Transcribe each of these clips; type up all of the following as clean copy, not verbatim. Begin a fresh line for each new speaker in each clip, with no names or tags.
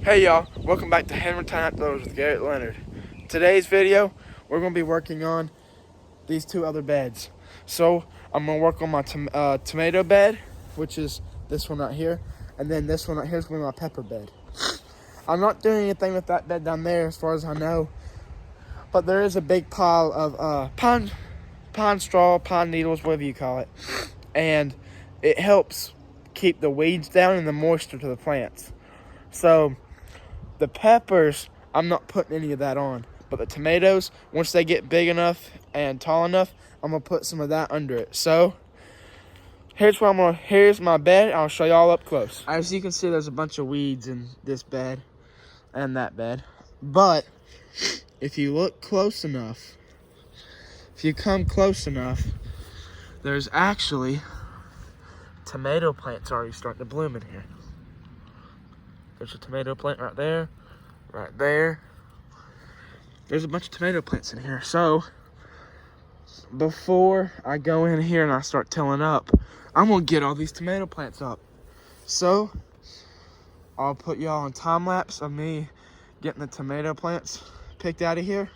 Hey y'all, welcome back to Hammer-tine Outdoors with Garrett Leonard. Today's video, we're going to be working on these two other beds. So I'm going to work on my tomato bed, which is this one right here, and then this one right here is going to be my pepper bed. I'm not doing anything with that bed down there as far as I know, but there is a big pile of pine straw, pine needles, whatever you call it, and it helps keep the weeds down and the moisture to the plants. So the peppers, I'm not putting any of that on. But the tomatoes, once they get big enough and tall enough, I'm going to put some of that under it. So, here's my bed. I'll show y'all up close. As you can see, there's a bunch of weeds in this bed and that bed. But, if you look close enough, if you come close enough, there's actually tomato plants already starting to bloom in here. There's a tomato plant right there, right there. There's a bunch of tomato plants in here. So, before I go in here and I start tilling up, I'm gonna get all these tomato plants up. So, I'll put y'all on time lapse of me getting the tomato plants picked out of here,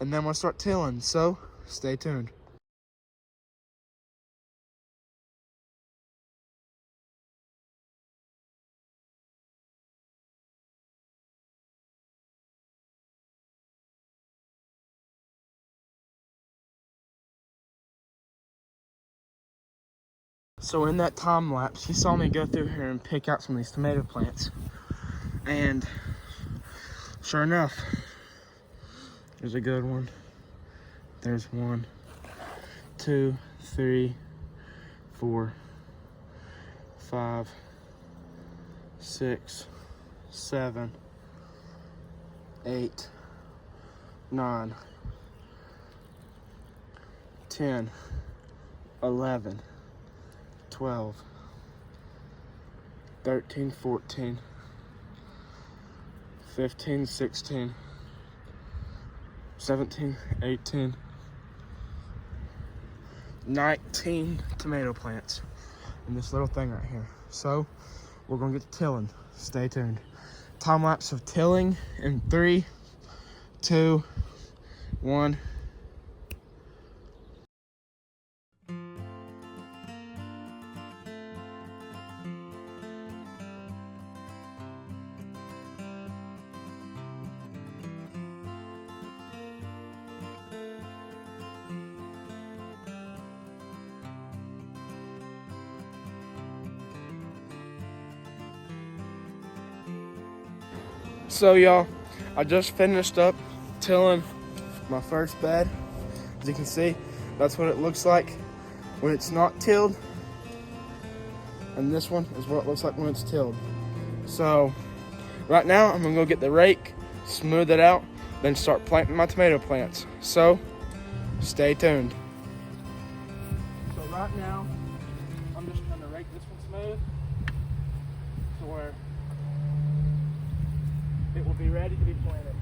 and then we'll start tilling. So, stay tuned. So in that time lapse, you saw me go through here and pick out some of these tomato plants. And sure enough, there's a good one. There's 1, 2, 3, 4, 5, 6, 7, 8, 9, 10, 11, 12, 13, 14, 15, 16, 17, 18, 19 tomato plants in this little thing right here. So we're gonna get to tilling. Stay tuned. Time lapse of tilling in 3, 2, 1. So y'all, I just finished up tilling my first bed. As you can see, that's what it looks like when it's not tilled. And this one is what it looks like when it's tilled. So right now I'm gonna go get the rake, smooth it out, then start planting my tomato plants. So stay tuned. So right now, I'm just trying to rake this one smooth to where it will be ready to be planted.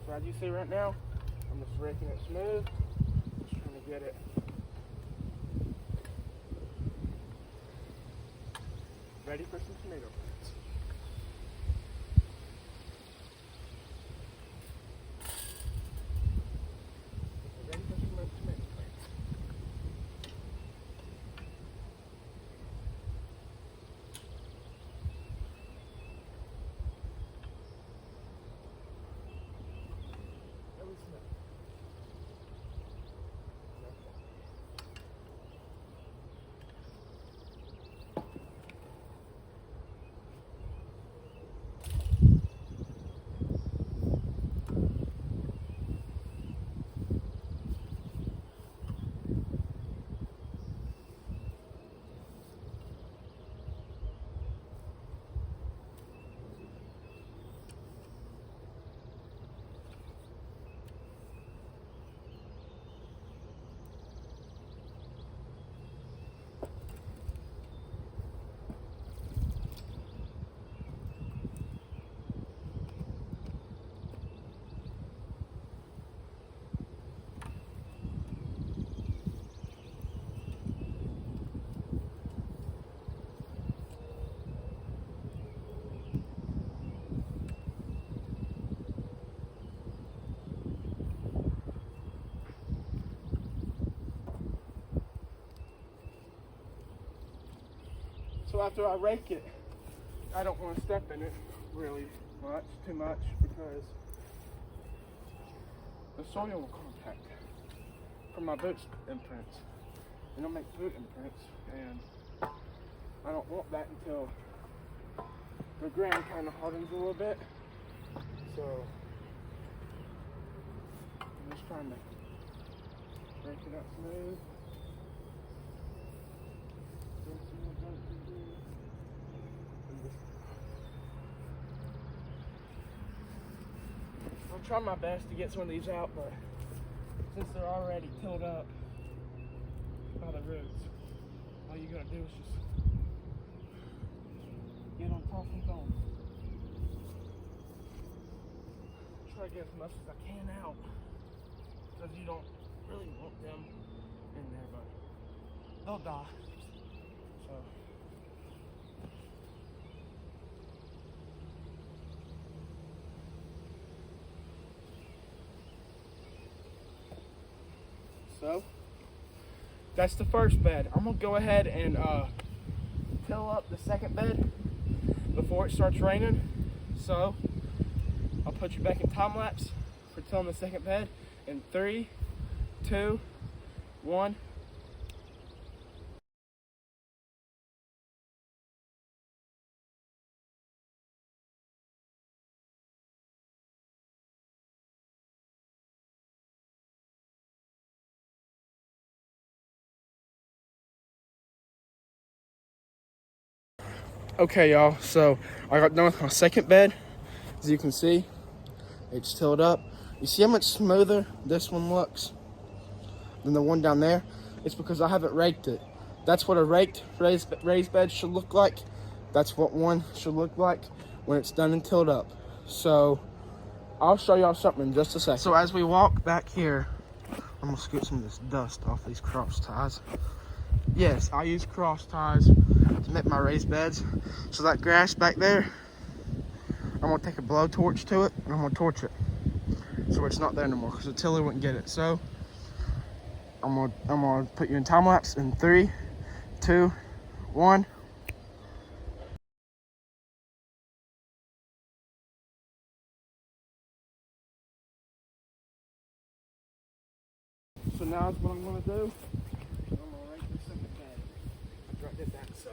So as you see right now, I'm just raking it smooth, just trying to get it ready for some tomato plants. Ready for some tomato plants. So after I rake it, I don't want to step in it really too much, because the soil will contact from my boot imprints. And it'll make boot imprints, and I don't want that until the ground kind of hardens a little bit. So I'm just trying to break it up smooth. I'll try my best to get some of these out, but since they're already tilled up by the roots, all you gotta do is just get on top of them. Try to get as much as I can out, because you don't really want them in there, but they'll die. So that's the first bed. I'm gonna go ahead and till up the second bed before it starts raining. So I'll put you back in time lapse for tilling the second bed in 3, 2, 1. Okay, y'all, so I got done with my second bed. As you can see, it's tilled up. You see how much smoother this one looks than the one down there? It's because I haven't raked it. That's what a raked raised bed should look like. That's what one should look like when it's done and tilled up. So I'll show y'all something in just a second. So as we walk back here, I'm gonna scoot some of this dust off these cross ties. Yes, I use cross ties to make my raised beds. So that grass back there, I'm gonna take a blowtorch to it and I'm gonna torch it so it's not there anymore, because the tiller wouldn't get it. So I'm gonna put you in time lapse in 3, 2, 1. So now is what I'm gonna do. I'm gonna rake this second bed after I did that. So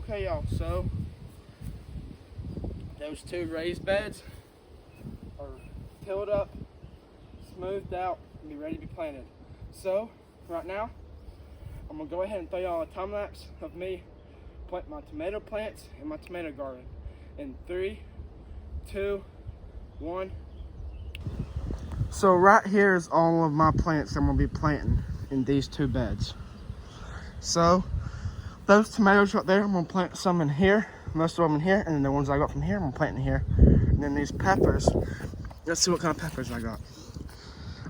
Okay, y'all, so those two raised beds are tilled up, smoothed out, and be ready to be planted. So, right now, I'm gonna go ahead and throw y'all a time lapse of me planting my tomato plants in my tomato garden. In 3, 2, 1. So right here is all of my plants I'm gonna be planting in these two beds. So those tomatoes right there, I'm gonna plant some in here, most of them in here, and then the ones I got from here, I'm gonna plant in here. And then these peppers, let's see what kind of peppers I got.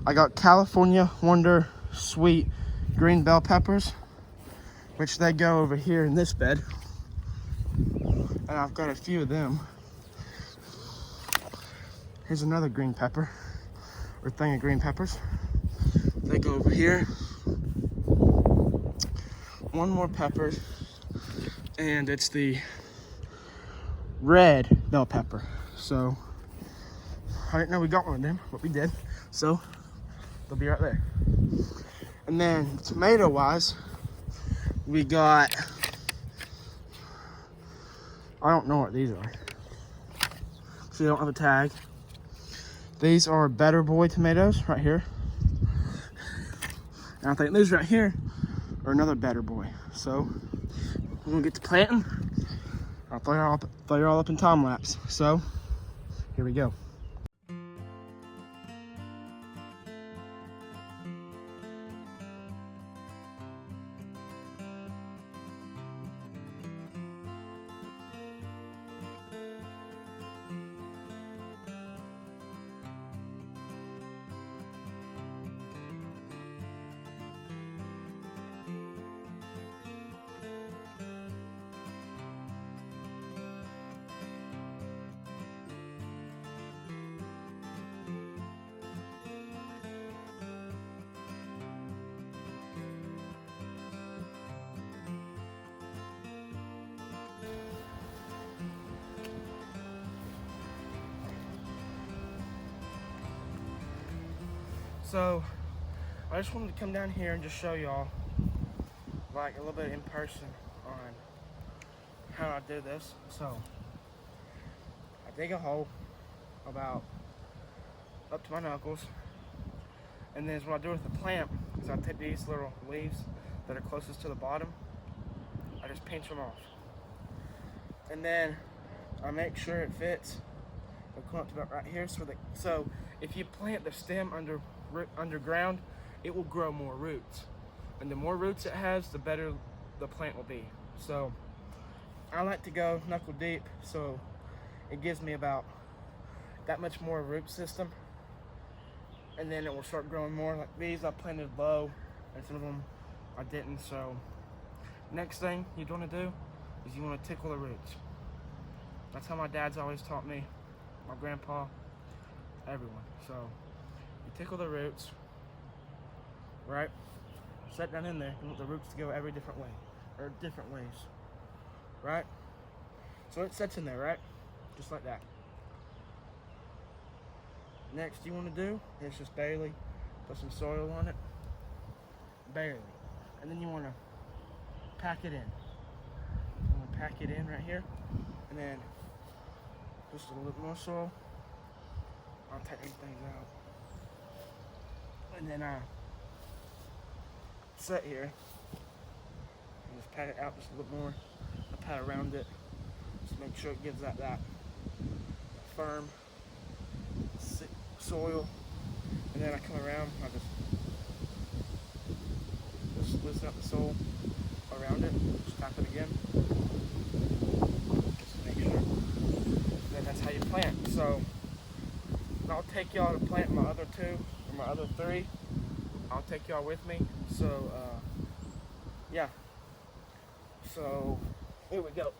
I got California Wonder Sweet green bell peppers, which they go over here in this bed. And I've got a few of them. Here's another green pepper, or thing of green peppers. They go over here. One more pepper, and it's the red bell pepper. So I didn't know we got one of them, but we did. So they'll be right there. And then tomato wise, we got, I don't know what these are. So they don't have a tag. These are Better Boy tomatoes right here. And I think these right here are another Better Boy. So we're gonna get to planting. I'll throw you all up in time lapse. So here we go. So I just wanted to come down here and just show y'all like a little bit in person on how I do this. So I dig a hole about up to my knuckles, and then what I do with the plant is I take these little leaves that are closest to the bottom, I just pinch them off, and then I make sure it fits. I'll come up to about right here. So if you plant the stem underground, it will grow more roots, and the more roots it has, the better the plant will be. So I like to go knuckle deep, so it gives me about that much more root system, and then it will start growing more. Like these I planted low, and some of them I didn't. So next thing you want to do is you want to tickle the roots. That's how my dad's always taught me, my grandpa, everyone. So you tickle the roots, right? Set down in there. You want the roots to go every different way, or different ways, right? So it sets in there, right? Just like that. Next you want to do is just barely put some soil on it, barely, and then you want to pack it in. You want to pack it in right here, and then just a little bit more soil. I'll take these things out, and then I set here and just pat it out just a little more. I pat around it, just make sure it gives that firm soil, and then I come around. I just loosen up the soil around it. Just tap it again. Just make sure. Then that's how you plant. So I'll take y'all to plant my other two or my other three. I'll take y'all with me. So yeah. So here we go.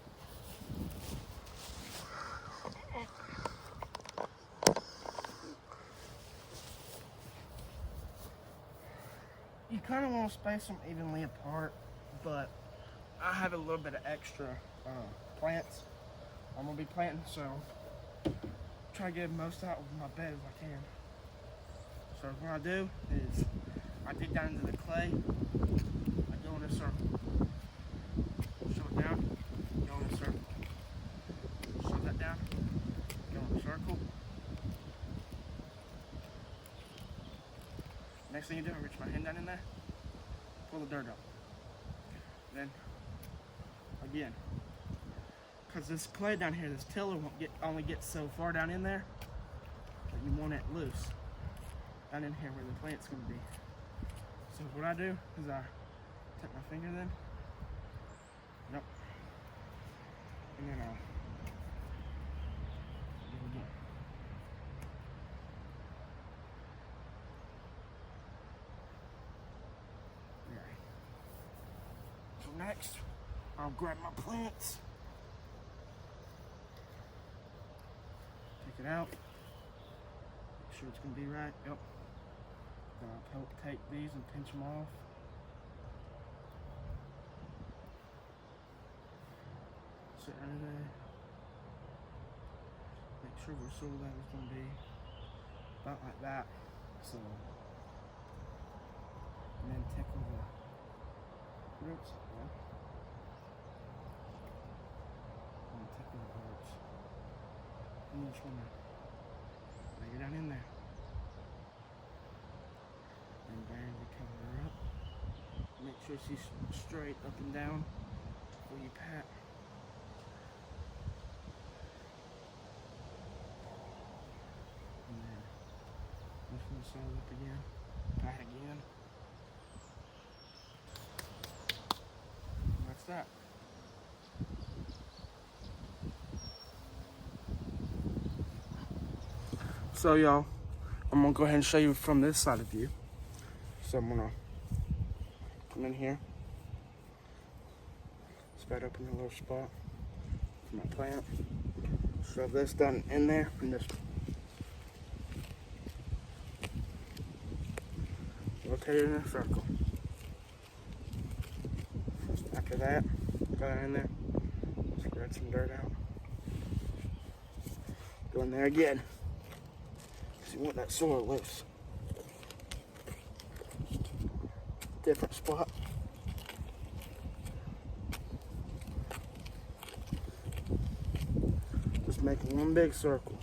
You kind of want to space them evenly apart, but I have a little bit of extra plants I'm going to be planting, so try to get the most out of my bed as I can. So what I do is I dig down into the clay, I go in a circle, show it down, go First thing you do, I reach my hand down in there, pull the dirt up. Then, again, because this clay down here, this tiller won't only get so far down in there, but you want it loose down in here where the plant's going to be. So what I do is I take my finger then, yep, and then I'll do it again. Alright. So next, I'll grab my plants, take it out, make sure it's going to be right, yep. Then I'll take these and pinch them off. Sit right there. Make sure we're sure that it's going to be about like that. So, and then tickle the roots. Yeah. And then tickle the roots. And you just want to lay it down in there. And barely cover her up. Make sure she's straight up and down before you pat. And then this one's solid up again. Pat again. And that's that. So y'all, I'm gonna go ahead and show you from this side of view. So I'm gonna come in here, spread open a little spot for my plant, shove this down in there, and just rotate it in a circle. After that, go down in there, spread some dirt out, go in there again, because you want that soil loose. Different spot. Just making one big circle.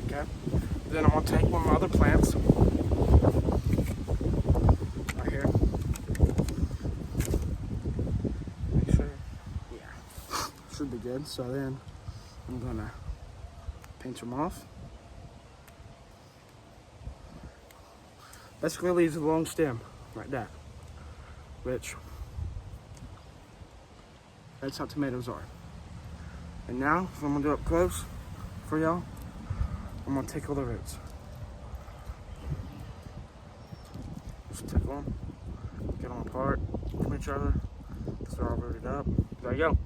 Okay. Then I'm gonna take one of my other plants. Should be good. So then I'm gonna pinch them off. Basically leaves a long stem like that, which that's how tomatoes are. And now, if I'm gonna do up close for y'all, I'm gonna tickle the roots. Just tickle them, get them apart from each other, so they're all rooted up. There you go.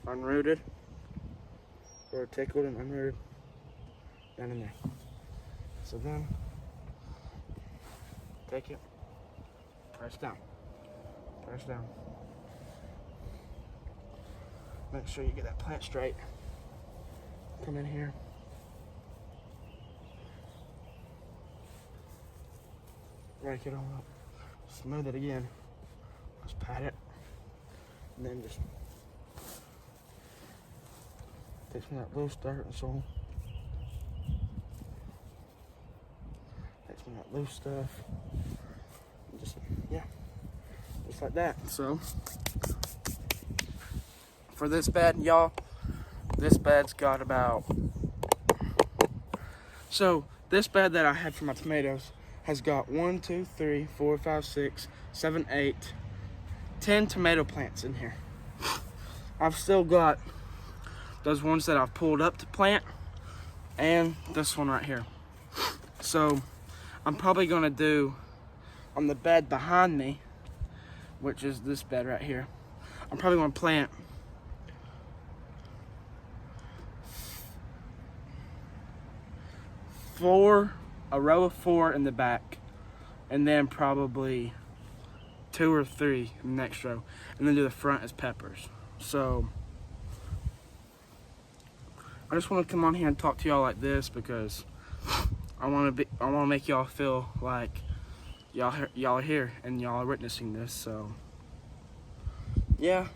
Unrooted, or tickled and unrooted, down in there. So then, take it, press down, press down. Make sure you get that plant straight. Come in here. Rake it all up. Smooth it again. Just pat it, and then just take some of that loose dirt and soil. Take some of that loose stuff. And just, yeah, just like that. So, for this bed, y'all, this bed's got about, so this bed that I had for my tomatoes has got 1, 2, 3, 4, 5, 6, 7, 8, 10 tomato plants in here. I've still got those ones that I've pulled up to plant, and this one right here. So I'm probably gonna do on the bed behind me, which is this bed right here, I'm probably gonna plant a row of 4 in the back, and then probably 2 or 3 in the next row, and then do the front as peppers. So I just want to come on here and talk to y'all like this because I want to make y'all feel like y'all are here and y'all are witnessing this. So yeah,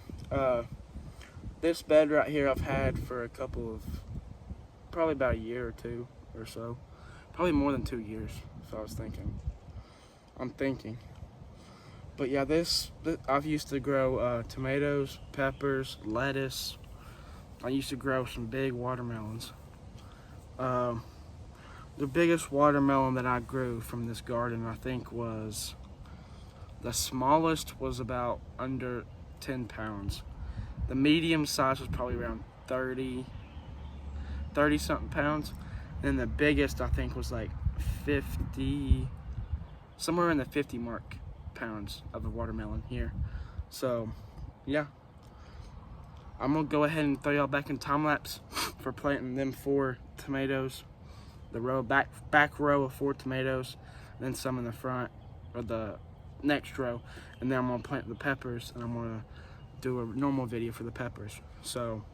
this bed right here I've had for probably about a year or two or so, probably more than 2 years. So I'm thinking. But yeah, this I've used to grow tomatoes, peppers, lettuce. I used to grow some big watermelons. The biggest watermelon that I grew from this garden, I think, was the smallest was about under 10 pounds. The medium size was probably around 30 something pounds. And the biggest, I think, was like 50, somewhere in the 50 mark pounds of the watermelon here. So yeah, I'm gonna go ahead and throw y'all back in time lapse for planting them 4 tomatoes, the back row of 4 tomatoes, then some in the front or the next row, and then I'm gonna plant the peppers, and I'm gonna do a normal video for the peppers. So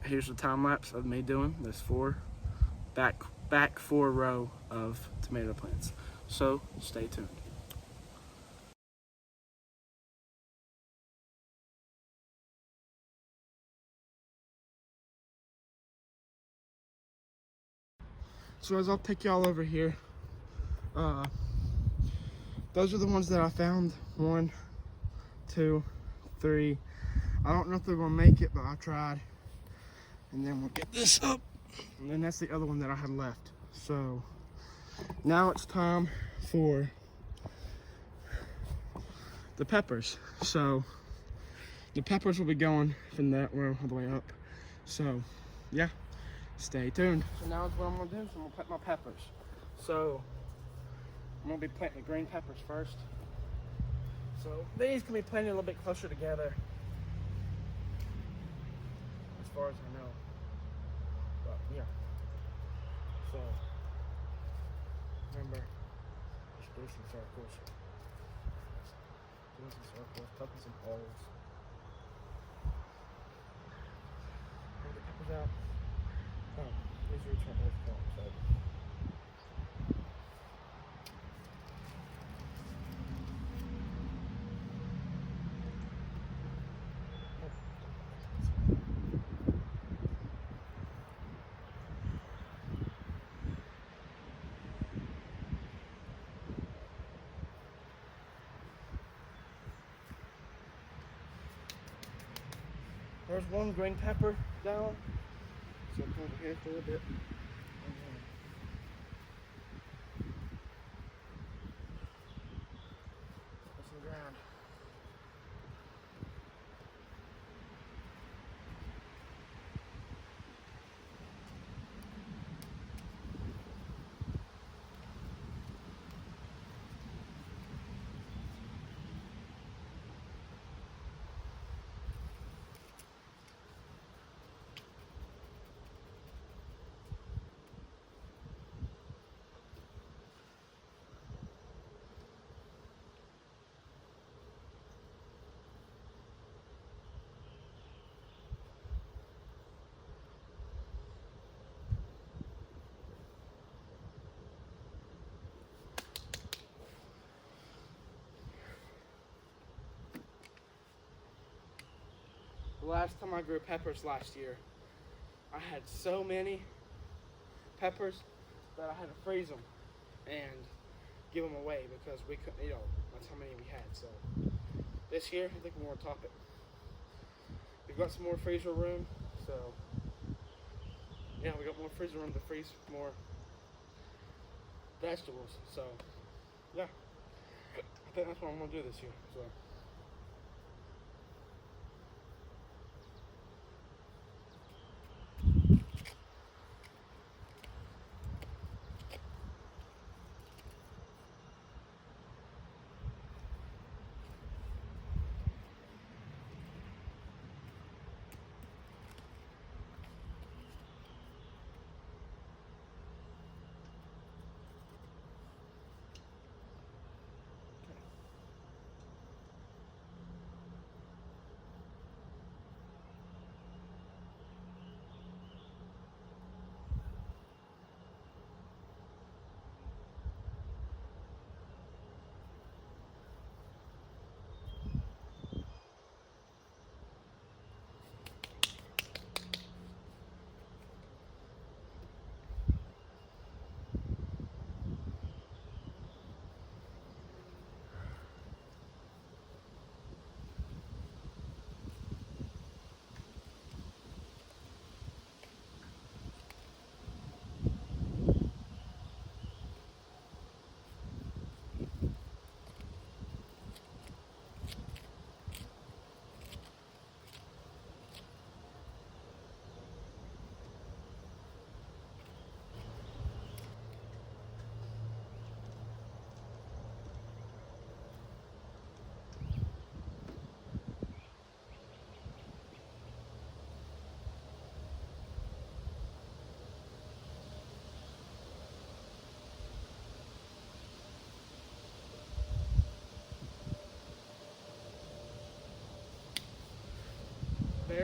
here's the time lapse of me doing this back 4 row of tomato plants. So stay tuned. So as I'll take y'all over here, those are the ones that I found. 1, 2, 3. I don't know if they're gonna make it, but I tried. And then we'll get this up. And then that's the other one that I had left. So now it's time for the peppers. So the peppers will be going from that row all the way up. So yeah, stay tuned. So now is what I'm gonna do. So I'm gonna plant my peppers. So I'm gonna be planting the green peppers first. So these can be planted a little bit closer together, as far as I know. But yeah. So remember, just do some circles. Doing some circles, tucking some holes. Pull the peppers out. Oh, these are return holes for them, so. There's one green pepper down. So I'm going to here for a little bit. Put some ground. The last time I grew peppers last year, I had so many peppers that I had to freeze them and give them away because we couldn't eat all. That's how many we had. So this year, I think we're gonna top it. We've got some more freezer room, so yeah, we got more freezer room to freeze more vegetables. So yeah, I think that's what I'm gonna do this year. So.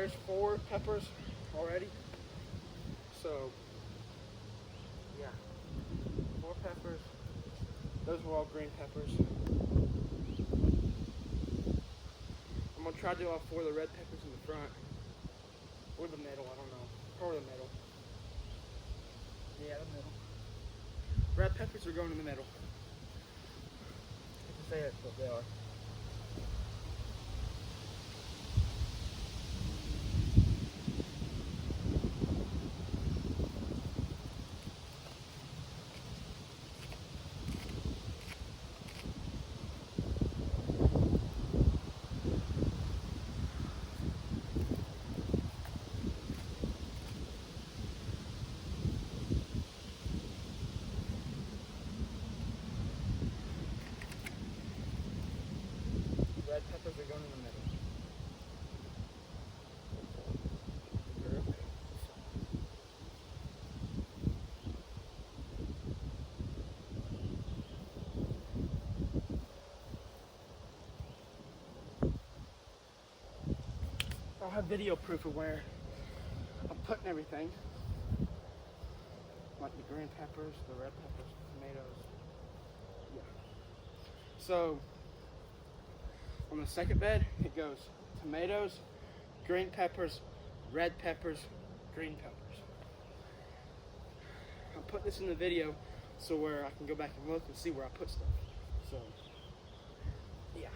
there's 4 peppers already. So, yeah, 4 peppers. Those were all green peppers. I'm gonna try to do all 4 of the red peppers in the front. Or the middle, I don't know. Or the middle. Yeah, the middle. Red peppers are going in the middle. I hate to say it, but they are. Red peppers are going in the middle. I'll have video proof of where I'm putting everything. Like the green peppers, the red peppers, tomatoes. Yeah. So, on the second bed, it goes tomatoes, green peppers, red peppers, green peppers. I'll put this in the video so where I can go back and look and see where I put stuff. So, yeah.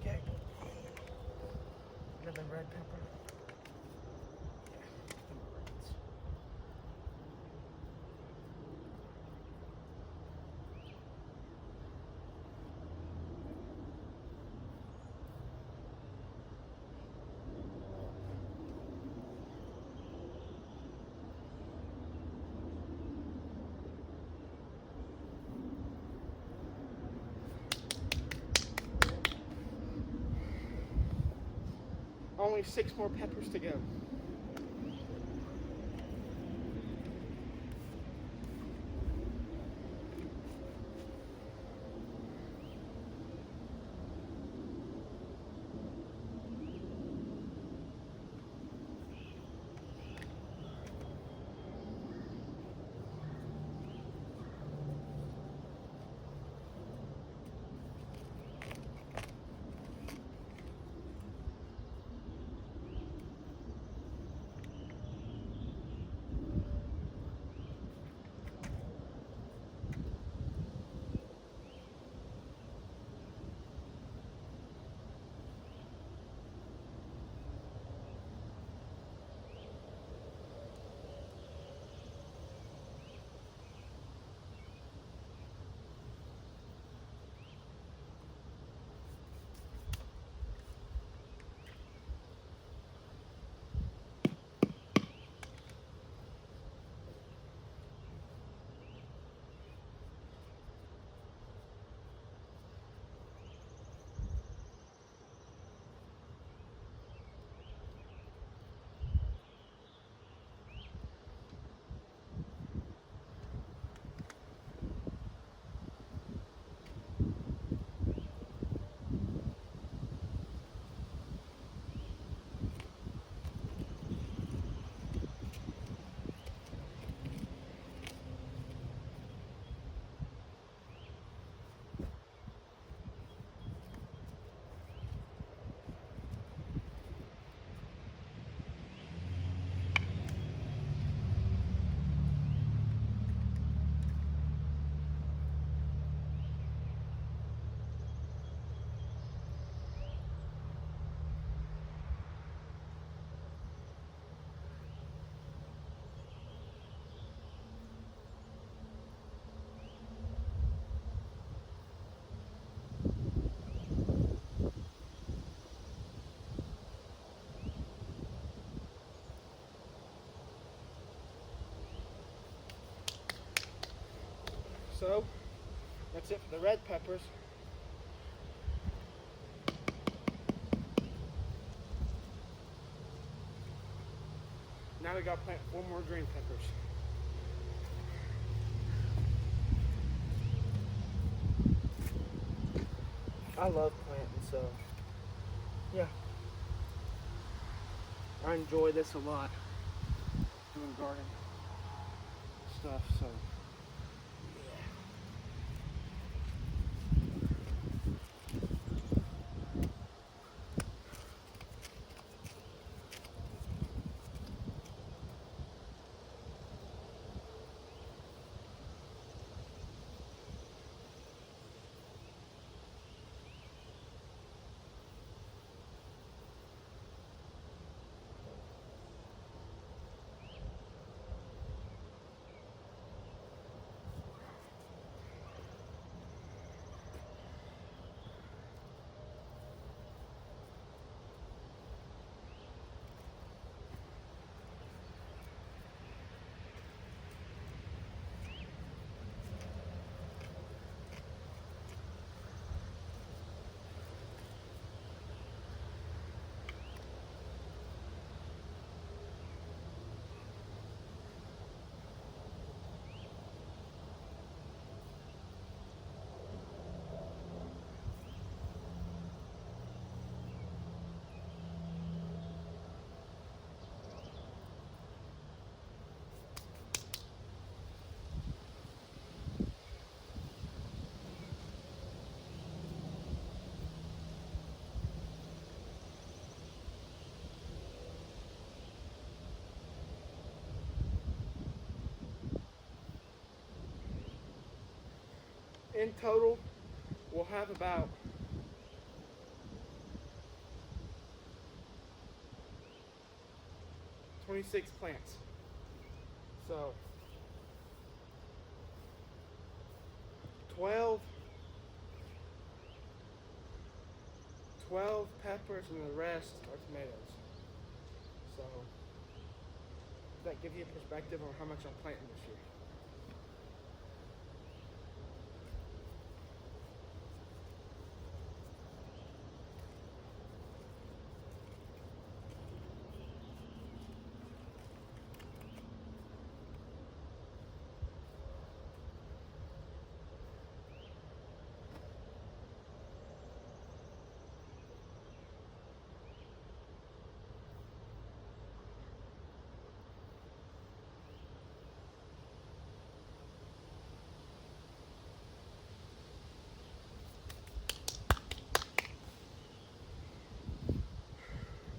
Okay. Another red pepper. Only 6 more peppers to go. So, that's it for the red peppers. Now we gotta plant 4 more green peppers. I love planting, so yeah. I enjoy this a lot, doing garden stuff, so yeah. In total, we'll have about 26 plants. So 12 peppers and the rest are tomatoes. So does that give you a perspective on how much I'm planting this year?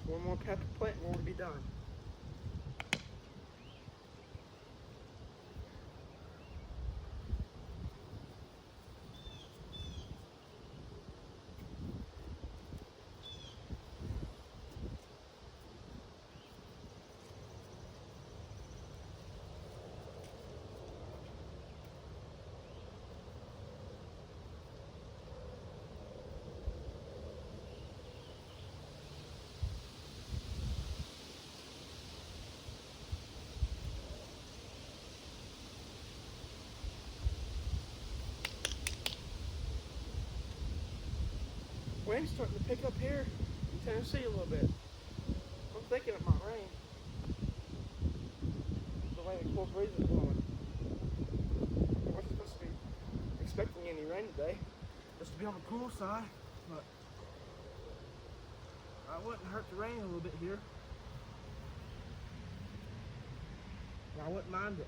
One more pepper plant and we'll be done. Wind's starting to pick up here in Tennessee a little bit. I'm thinking it might rain. The way the cool breeze is blowing. We're supposed to be expecting any rain today. Just to be on the cool side, but I wouldn't hurt the rain a little bit here. I wouldn't mind it.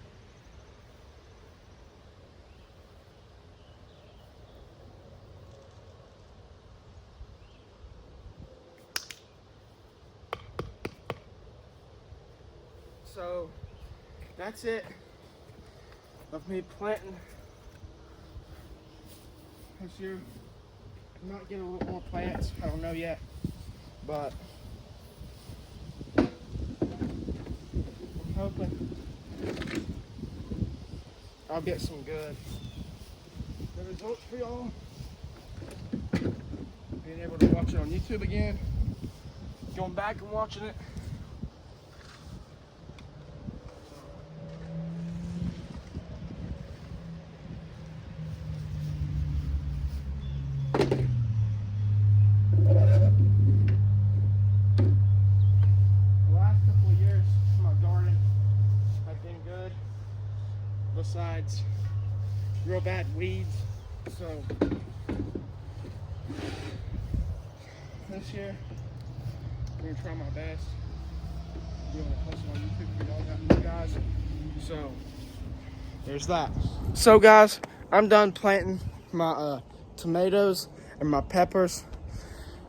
So that's it of me planting this year. I might get a little more plants, I don't know yet, but I'm hoping I'll get some good results for y'all. Being able to watch it on YouTube again, going back and watching it. Last couple of years, my garden sides, real bad weeds. So this year, I'm gonna try my best. I'm gonna post it on YouTube for y'all guys. So there's that. So guys, I'm done planting my tomatoes and my peppers,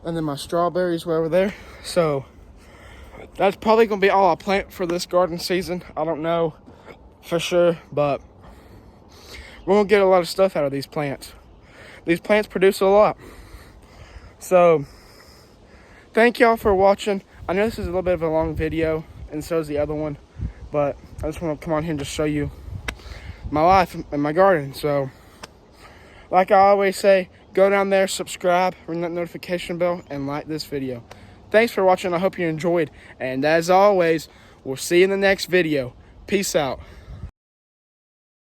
and then my strawberries were over there. So that's probably gonna be all I plant for this garden season. I don't know for sure, but we're gonna get a lot of stuff out of these plants. These plants produce a lot. So thank y'all for watching. I know this is a little bit of a long video, and so is the other one, but I just want to come on here and just show you my life in my garden. So like I always say, go down there, subscribe, ring that notification bell, and like this video. Thanks for watching. I hope you enjoyed, and as always, we'll see you in the next video. Peace out.